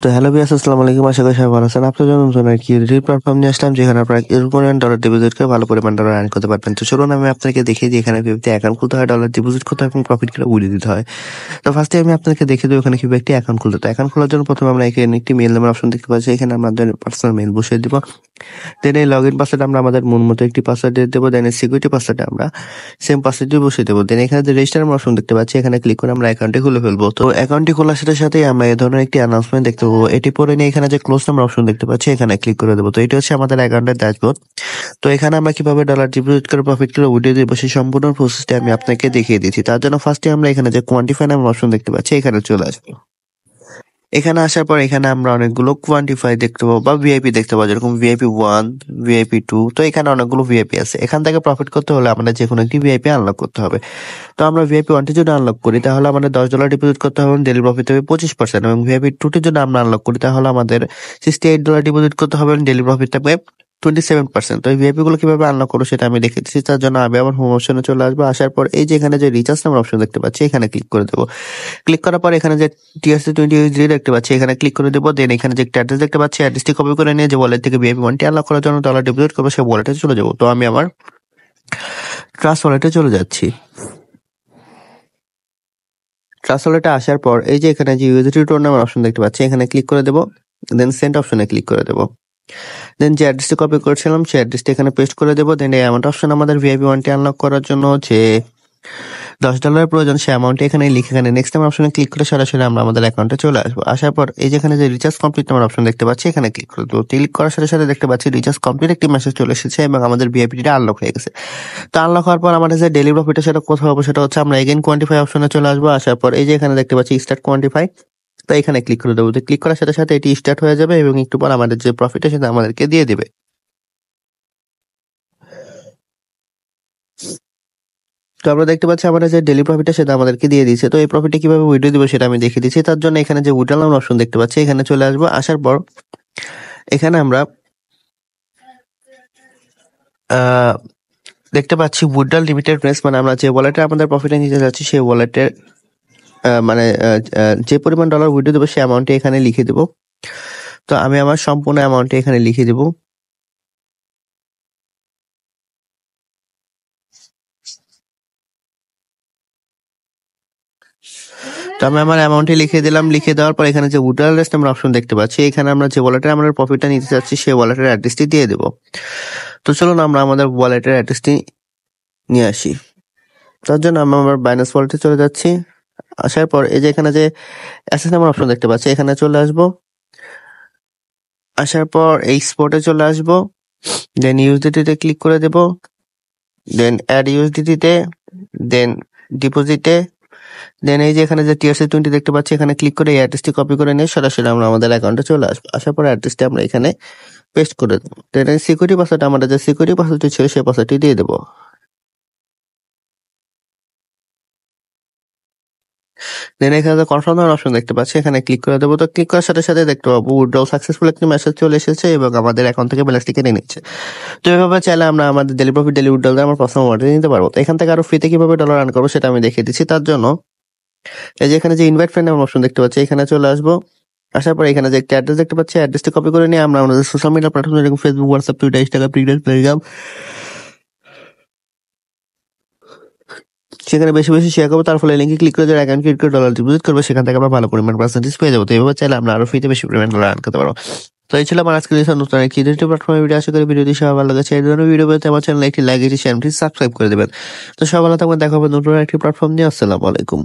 তো hello viewers, আসসালামু আলাইকুম। আশা করি সবাই ভালো আছেন। আপনার জন্য নতুন একটি প্ল্যাটফর্ম নিয়ে আসলাম, যেখানে আপনারা এরকম পরিমাণ ডলার ডিপোজিট করে ভালো পরিমাণ ডলার আর্ন করতে পারবেন। তো চলুন আমি আপনাকে দেখিয়ে দিই এখানে কিভাবে অ্যাকাউন্ট খুলতে হয়, ডলার ডিপোজিট করতে হয় এবং প্রফিট করে উড়িয়ে দিতে হয়। তো ফার্স্টে আমি আপনাকে দেখিয়ে দেবো এখানে কিভাবে একটি অ্যাকাউন্ট খুলতে। তো অ্যাকাউন্ট খোলার জন্য প্রথমে আমরা এখানে একটি মেল নাম্বার অপশন দেখতে পাচ্ছি, এখানে আমাদের পার্সোনাল মেল বসিয়ে দিব। দেন এই লগ ইন পাসওয়ার্ড আমরা আমাদের মন মতো একটি পাসওয়ার্ড দিয়ে দেবো। দেন এই সিকিউরিটি পাসওয়ার্ডে আমরা সেম পাসওয়ার্ডটি বসিয়ে দেবো। দেন এখানে যে রেজিস্টার অপশন দেখতে পাচ্ছি, এখানে ক্লিক করে আমরা অ্যাকাউন্টটি খুলে ফেলবো। তো অ্যাকাউন্টটি খোলার সাথে সাথেই আমরা এই ধরনের একটি অ্যানাউন্সমেন্ট দেখতে পাবো। এটি পরে নিয়ে এখানে যে ক্লোজ নাম্বার অপশন দেখতে পাচ্ছি, এখানে ক্লিক করে দেবো। তো এটা হচ্ছে আমাদের অ্যাকাউন্টের ড্যাশবোর্ড। তো এখানে আমরা কিভাবে ডলার ডিপোজিট করে প্রফিট করে উঠিয়ে দেবো সেই সম্পূর্ণ প্রসেসটি আমি আপনাকে দেখিয়ে দিচ্ছি। তার জন্য ফার্স্টে আমরা এখানে যে কোয়ান্টিফাই নামের অপশন দেখতে পাচ্ছি, এখানে চলে আসবো। এখানে আসার পর এখানে আমরা অনেকগুলো কোয়ান্টিফাই দেখতে পাবো বা ভিআইপি দেখতে পাবো, যেরকম ভিআইপি 1, ভিআইপি 2। তো এখানে অনেকগুলো ভিআইপি আছে। এখান থেকে প্রফিট করতে হলে আমাদের যে কোনো একটি ভিআইপি আনলক করতে হবে। তো আমরা ভিআইপি 1টির জন্য আনলক করি, তাহলে আমাদের $10 ডিপোজিট করতে হবে, ডেইলি প্রফিট হবে 25%। এবং ভিআইপি 2টির জন্য আমরা আনলক করি, তাহলে আমাদের $68 ডিপোজিট করতে হবে, ডেইলি প্রফিট থাকবে 27%। তো এই ভিআইপি গুলো কিভাবে আনলক করবো সেটা আমি দেখে দিচ্ছি। তার জন্য আমি আমার হোম অপশনে চলে আসবো। আসার পর এই যে এখানে যে রিচার্জ নাম্বার অপশন দেখতে পাচ্ছি, এখানে ক্লিক করে দেবো। ক্লিক করার পর এখানে যে TRC20 USD দেখতে পাচ্ছি, এখানে ক্লিক করে দেবো। দেন এখানে যে একটা অ্যাড্রেস দেখতে পাচ্ছি, অ্যাড্রেসটি কপি করে নিয়ে যে ওয়ালেট থেকে ভিআইপি 1টি আনলক করার জন্য ডলার ডিপোজিট করবো, সেই ওয়ালেটে চলে যাবো। তো আমি আমার ট্রাস্ট ওয়ালেটে চলে যাচ্ছি। ট্রাস্ট ওয়ালেটে আসার পর এই যে এখানে যে USDT টোন নামের অপশন দেখতে পাচ্ছি, এখানে ক্লিক করে দেবো। দেন সেন্ড অপশনে ক্লিক করে দেবো। দেন যে অ্যাড্রেসটি কপি করেছিলাম সেই অ্যাড্রেসটি এখানে পেস্ট করে দেবো। দেন এই অ্যামাউন্ট অপশন আমাদের ভিআইপি 1টি আনলক করার জন্য যে $10 প্রয়োজন, সেই অ্যামাউন্ট এখানে লিখে এখানে নেক্সট নাম্বার অপশনে ক্লিক করে সরাসরি আমরা আমাদের অ্যাকাউন্টে চলে আসবো। আসার পর এই যেখানে যে রিচার্জ কমপ্লিট নাম্বার অপশন দেখতে পাচ্ছি, এখানে ক্লিক করে দেবো। ক্লিক করার সাথে সাথে দেখতে পাচ্ছি রিচার্জ কমপ্লিট একটি মেসেজ চলে এসেছে এবং আমাদের ভিআইপিটা আনলক হয়ে গেছে। তো আনলক হওয়ার পর আমাদের যে ডেইলি প্রফিটটা সেটা কোথাও হবে, সেটা হচ্ছে আমরা এগেইন কোয়ান্টিফাই অপশনে চলে আসবো। আসার পর এই যে এখানে দেখতে পাচ্ছি স্টার্ট কোয়ান্টিফাই, তো এখানে ক্লিক করে দেবো। ক্লিক করার সাথে সাথে এটি স্টার্ট হয়ে যাবে এবং একটু পর আমাদের যে প্রফিটটা সেটা আমাদেরকে দিয়ে দিবে। তো আমরা দেখতে পাচ্ছি আমাদের যে ডেইলি প্রফিটটা সেটা আমাদেরকে দিয়ে দিয়েছে। তো এই প্রফিটটা কিভাবে উইথড্র দিব সেটা আমি দেখিয়ে দিচ্ছি। তার জন্য এখানে যে উইথড্র নামের অপশন দেখতে পাচ্ছি, এখানে চলে আসবো। আসার পর এখানে আমরা দেখতে পাচ্ছি উইথড্র লিমিটেড প্রেস, মানে আমরা যে ওয়ালেটে আমাদের প্রফিটটা নিতে যাচ্ছি সেই ওয়ালেটের মানে যে পরিমাণ ডলার উইথড্র দেবো সেই অ্যামাউন্টটি এখানে লিখে দেবো। তো আমি আমার সম্পূর্ণ অ্যামাউন্টটি এখানে লিখে দেবো। তো আমি আমার অ্যামাউন্টটি লিখে দিলাম। লিখে দেওয়ার পর এখানে যে উইথড্র অ্যাড্রেস আমরা অপশন দেখতে পাচ্ছি, এখানে আমরা যে ওয়ালেটে আমরা প্রফিটটা নিতে চাচ্ছি সেই ওয়ালেটের অ্যাড্রেসটি দিয়ে দেবো। তো চলুন আমরা আমাদের ওয়ালেটের অ্যাড্রেসটি নিয়ে আসি। তার জন্য আমি আমার বাইন্যান্স ওয়ালেটে চলে যাচ্ছি। আসার পর এই যে এখানে যে অ্যাসেস নাম্বার অপশন দেখতে পাচ্ছি, এখানে চলে আসবো। আসার পর এই স্পটে চলে আসবো। দেন ইউএসডিটিতে ক্লিক করে দেব। দেন অ্যাড ইউএসডিটিতে, দেন ডিপোজিটে, দেন এই যে এখানে যে TRC20 দেখতে পাচ্ছি, এখানে ক্লিক করে এই অ্যাড্রেসটি কপি করে নিয়ে সরাসরি আমরা আমাদের অ্যাকাউন্টে চলে আসবো। আসার পর অ্যাড্রেসটি আমরা এখানে পেস্ট করে দেবো। দেন এই সিকিউরিটি পাসওয়ার্ড, আমাদের যে সিকিউরিটি পাসওয়ার্ডটি ছিল সেই পাসওয়ার্ডটি দিয়ে দেবো। দেন এখানে যে কনফার্ম নাম্বার অপশন দেখতে পাচ্ছি, এখানে ক্লিক করে দেবো। তো ক্লিক করার সাথে সাথে দেখতে পাবো উইথড্রল সাকসেসফুল একটি মেসেজ চলে এসেছে এবং আমাদের অ্যাকাউন্ট থেকে ব্যালেন্সটি কেটে নিচ্ছে। তো এভাবে চাইলে আমরা আমাদের ডেইলি প্রফিট, ডেইলি উইথড্রল আমার পার্সোনাল ওয়ালেটে নিতে পারবো। তো এখান থেকে আরো ফ্রিতে কিভাবে ডলার আর্ন করবো সেটা আমি দেখিয়ে দিচ্ছি। তার জন্য এই যে এখানে যে ইনভাইট ফ্রেন্ড নামের অপশন দেখতে পাচ্ছি, এখানে চলে আসবো। আসার পর এখানে যে একটা অ্যাড্রেস দেখতে পাচ্ছি, অ্যাড্রেসটি কপি করে নিয়ে আমরা আমাদের সোশ্যাল মিডিয়া প্ল্যাটফর্ম যেরকম Facebook, WhatsApp, Twitter, Instagram, TikTok, Telegram, সেখানে বেশি বেশি শেয়ার করবো। তার ফলে লিঙ্কে ক্লিক করে যারা অ্যাকাউন্ট ক্রিয়েট করে ডলার ডিপোজিট করবে, সেখান থেকে আমরা ভালো পরিমাণ পার্সেন্টেজ পেয়ে যাবো। তো এভাবে চাইলে আমরা আরো ফ্রিতে বেশি পরিমাণ ডলার আর্ন করতে পারবো। তো এই ছিল আমার আজকের নতুন একটি প্ল্যাটফর্মের ভিডিও। আশা করি ভিডিওটি সবাই ভালো লেগেছে। এই ধরনের ভিডিও পেতে আমার চ্যানেলে একটি লাইক, একটি শেয়ার, সাবস্ক্রাইব করে দেবেন। তো সবাই ভালো থাকবেন, দেখা হবে নতুন একটি প্ল্যাটফর্ম নিয়ে। আসসালামু আলাইকুম।